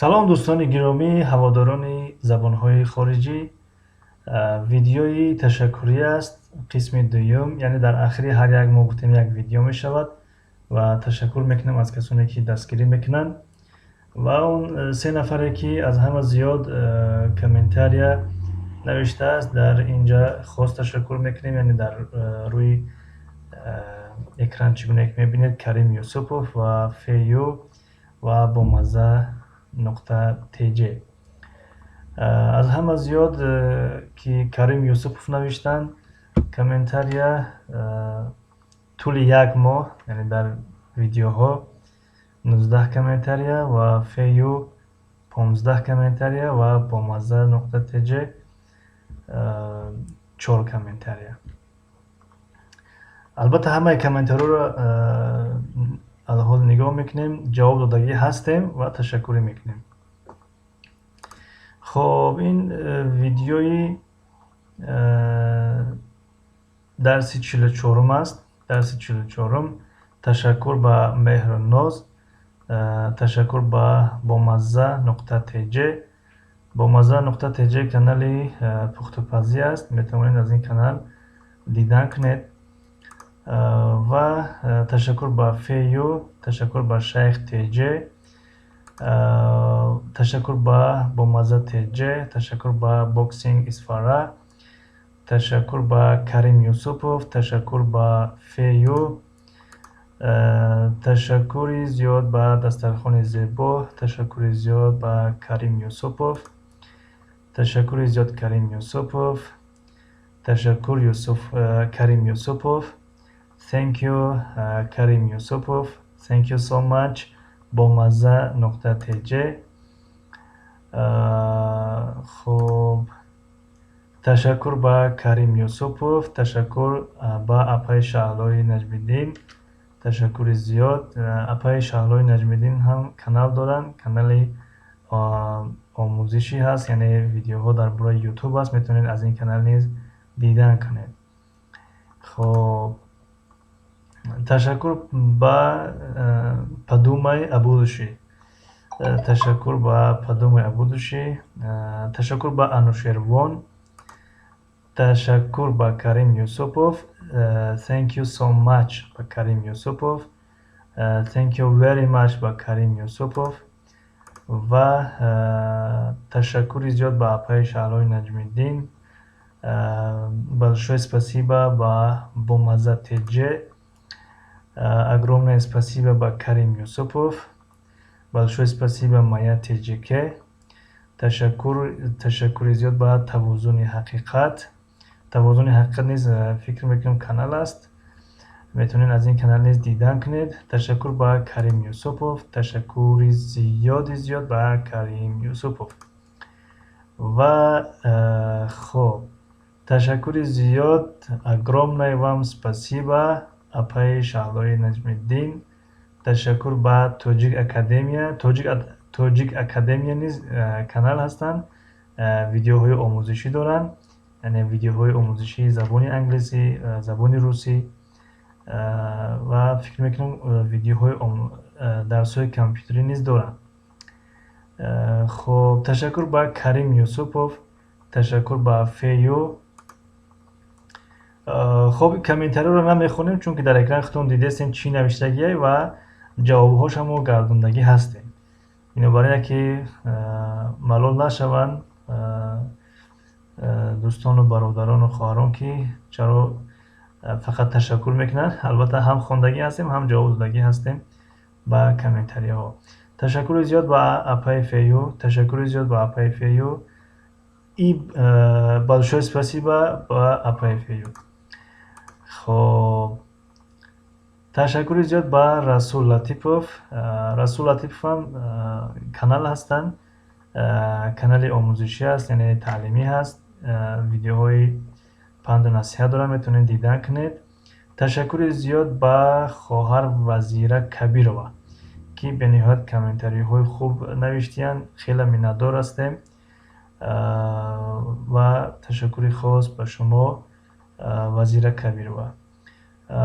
салом дӯстони гиромӣ, ҳаводорони забонҳои хориҷӣ. Видеои ташаккурӣ аст, қисми дуюм, яъне дар ахири ҳар як моҳ гуфтем як видео мешавад ва ташаккур мекунем аз касоне ки дастгирӣ мекунанд ва он се нафаре ки аз ҳама зиёд комментария навиштааст. Дар инҷа хос ташаккур мекунем, яъне дар рӯи экран чӣ гуна мебинед Карим Юсупов ва Фею ва Бомазза .tj. аз ҳама зиёд ки Карим Юсупов навиштанд комментария тӯли як моҳ, яъне дар видеоҳо 19 комментария ва Фею 15 комментария ва Бомазза .tj 4 комментария. албатта ҳамаи комментариёро алҳол нигоҳ мекунем, ҷавоб додагӣ ҳастем ва ташаккурӣ мекунем. хоб ин видеои дарси 44 аст. дарси 44 ташаккур ба меҳру ноз, ташаккур ба Бомазза .tj. Бомазза .tj канали пухтупазӣ аст, метавонед аз ин канал дидан кунед. ва ташаккур ба Фею, ташаккур ба Шайх tj, ташаккур ба Бомазза tj, ташаккур ба Боксинг Исфара, ташаккур ба Карим Юсупов, ташаккур ба Фею, ташаккури зиёд ба Дастархони Зебо, ташаккури зиёд ба Карим Юсупов, ташаккури зиёд Карим Юсупов, ташаккур Карим Юсупов. Thank you, Karim Yusupov. Thank you so much, Bomazza .tj. خب تشکر با کریم یوسفوف، تشکر با اپای شهلای نجمیدین، تشکر زیاد. اپای شهلای نجمیدین هم کانال دارن، کانالی آموزشی هست، یعنی ویدیوها در برای یوتیوب هست، میتونید از این کانال نیز دیدن کنید. خب تشکر با پدومای ابودوشی، تشکر با پدومای ابودوشی، تشکر با انوشیروان، تشکر با کریم یوسفوف. Thank you so much با کریم یوسفوف. Thank you very much با کریم یوسفوف. و تشکر زیاد با اپای شهلای نجمیدین. Большое спасибо با Бомазза tj. Огромное спасибо ба Карим Юсупов. Большое спасибо Майя tjk. Ташаккури зиёд ба Тавозуни ҳақиқат. Тавозуни ҳақиқат низ фикр мекунам канал аст, метавонед аз ин канал низ дидан кунед. Ташаккур ба Карим Юсупов. Ташаккури зиёд ба Карим Юсупов. Ва хоб ташаккури зиёд, огромное вам спасибо апай Шаҳлои Наҷмиддин. Ташаккур ба Тоҷик Академия. Тоҷик Академия низ канал ҳастанд, видеоҳои омӯзишӣ доранд, яъне видеоҳои омӯзишии забони англисӣ, забони русӣ ва фикр мекунам видеоҳои дарсҳои компютерӣ низ доранд. хоб ташаккур ба Карим Юсупов. Ташаккур ба Фею. хоб комментариёро намехонем, чунки дар экрани худтон дидестем чӣ навиштагие ва ҷавобҳошамо гардондагӣ ҳастем. бинобар ин ки малол нашаванд дӯстону бародарону хоҳарон ки чаро фақат ташаккур мекунанд. албатта ҳам хондагӣ ҳастем, ҳам ҷавоб додагӣ ҳастем ба комментариҳо. ташаккури зиёд ба апай Фею. Ташаккури зиёд ба апай Фею. И большое спасибо ба апай Фею. хоб ташаккури зиёд ба Расул Латипов. Расул Латипов ҳам канал ҳастанд, канали омӯзишӣ аст, яъне таълимӣ ҳаст, видеоҳои панду насиҳат дорад, метавонед дидан кунед. ташаккури зиёд ба хоҳар Вазира Кабирова, ки бениҳоят комментариҳои хуб навиштиянд. хеле миннатдор ҳастем ва ташаккури хос ба шумо Вазира Кабирова.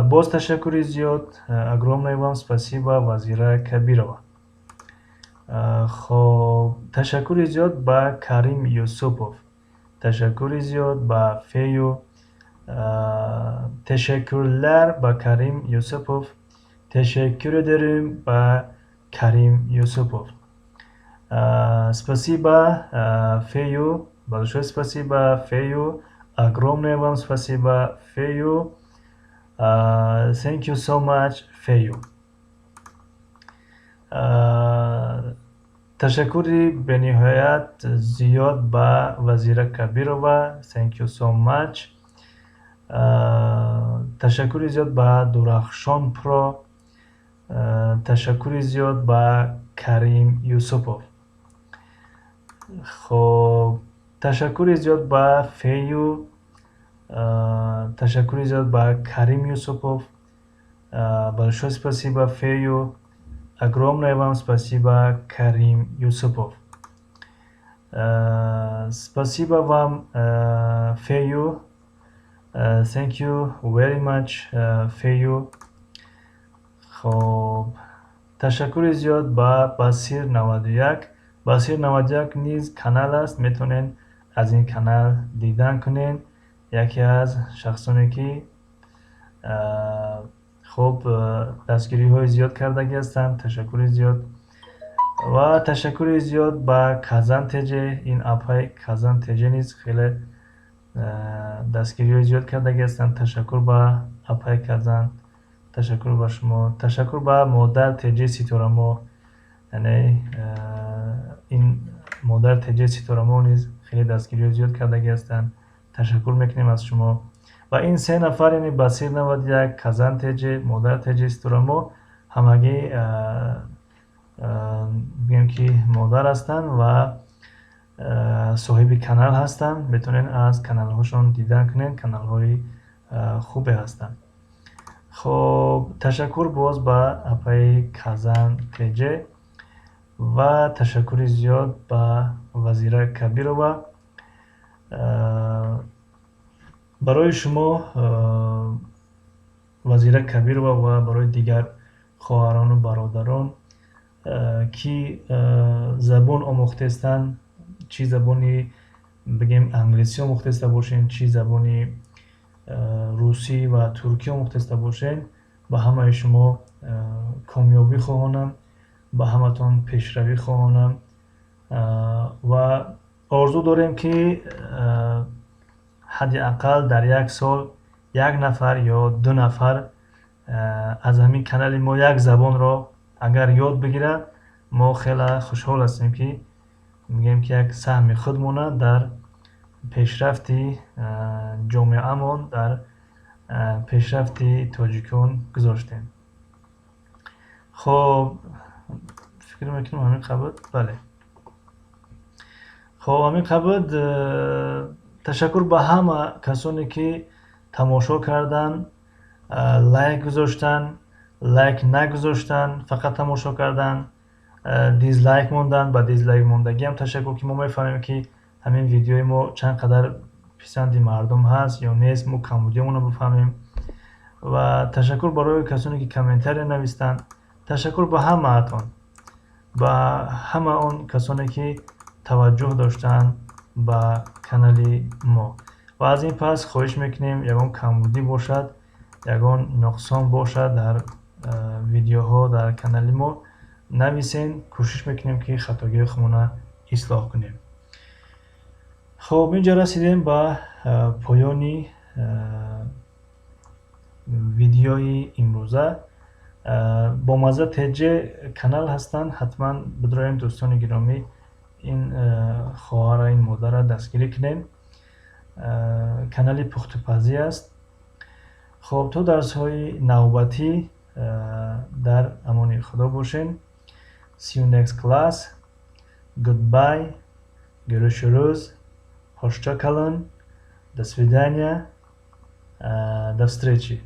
боз ташаккури зиёд, огромное вам спасибо Вазира Кабирова. خب تشکر زیاد به کریم یوسفوف، تشکر زیاد به فیو. Teşekkürler به کریم یوسفوف. Teşekkür ederim به کریم یوسفوف. Спасибо, Фею. Большое спасибо, Фею. Огромное вам спасибо, Фею. Thank you so much, Фею. تشکری به نهایت زیاد به وزیر کبیرова. Thank you so much. تشکری زیاد به درخشان پرو. تشکری زیاد به کریم یوسفوف. خب تشکری زیاد به فیو. تشکری زیاد به کریم یوسفوف. Большое спасибо, Фею. Огромное вам спасибо, Карим Юсупов. Спасибо вам, Фею. Thank you very much, Фею. خب تشکر زیاد به بصیر 91. بصیر 91 نیز کانال است، میتونین از این کانال دیدن کنین. یکی از شخصانی که خب دستگیری های زیاد کردگی هستند. تشکر زیاد و تشکر زیاد به کازان تجه. این اپ های کازان تجه نیز خیلی دستگیری های زیاد کردگی هستند. تشکر به اپ های کازان. تشکر به شما. تشکر به مادر تجه سیتورامو، یعنی این مادر تجه سیتورامو نیز خیلی دستگیری های زیاد کردگی هستند. تشکر میکنیم از شما. و این سه نفر یعنی بصیر 91، کازان تجه، مادر تجه سیتورامو همگی بگیم که مادر هستند و صاحب کانال هستند. میتونین از کانال هاشون دیدن کنین، کانال های خوبه هستند. خب تشکر باز به اپای کازان تجه و تشکر زیاد به وزیر کبیرova. برای شما وزیر کبیرova و برای دیگر خواهران و برادران که زبان آموخته هستند، چی زبانی بگیم انگلیسی آموخته هسته باشین، چی زبانی روسی و ترکی آموخته هسته باشین، به همه شما کامیابی خواهانم، به همتون پیشروی خواهانم و آرزو داریم که حداقل در یک سال یک نفر یا دو نفر از همین کانال ما یک زبان را اگر یاد بگیره، ما خیلی خوشحال هستیم که میگیم که یک سهم خودمون در پیشرفت جامعه‌مون، در پیشرفت تاجیکان گذاشتیم. خب فکر میکنم همین قبل. بله خب همین قبل تشکر به همه کسانی که تماشا کردن، لایک گذاشتن، لایک نگذاشتن، فقط تماشا کردن، دیزلایک موندن. با دیزلایک موندگی هم تشکر که ما میفهمیم که همین ویدیوی ما چند قدر پسند مردم هست یا نیست، ما کمبودیمون رو بفهمیم. و تشکر برای کسانی که کامنتر نوشتن. تشکر به همه اتون، به همه اون کسانی که توجه داشتن به کانال ما. و از این پس خواهش میکنیم یگان کمبودی باشد، یگان نقصان باشد در ویدیوها در کانال ما، نویسین. کوشش میکنیم که خطاگی خودمون اصلاح کنیم. خب اینجا رسیدیم به پایانی ویدیوی امروزه. با مزه تجه کانال هستن، حتما بدرایم دوستان گرامی این خواهر این مادر را دستگیری کنین. کانال پخت‌وپزی است. خب تو درس های نوبتی در امان خدا باشین. See you next class. Goodbye. Görüşürüz. Hoşça kalın. До свидания. До встречи.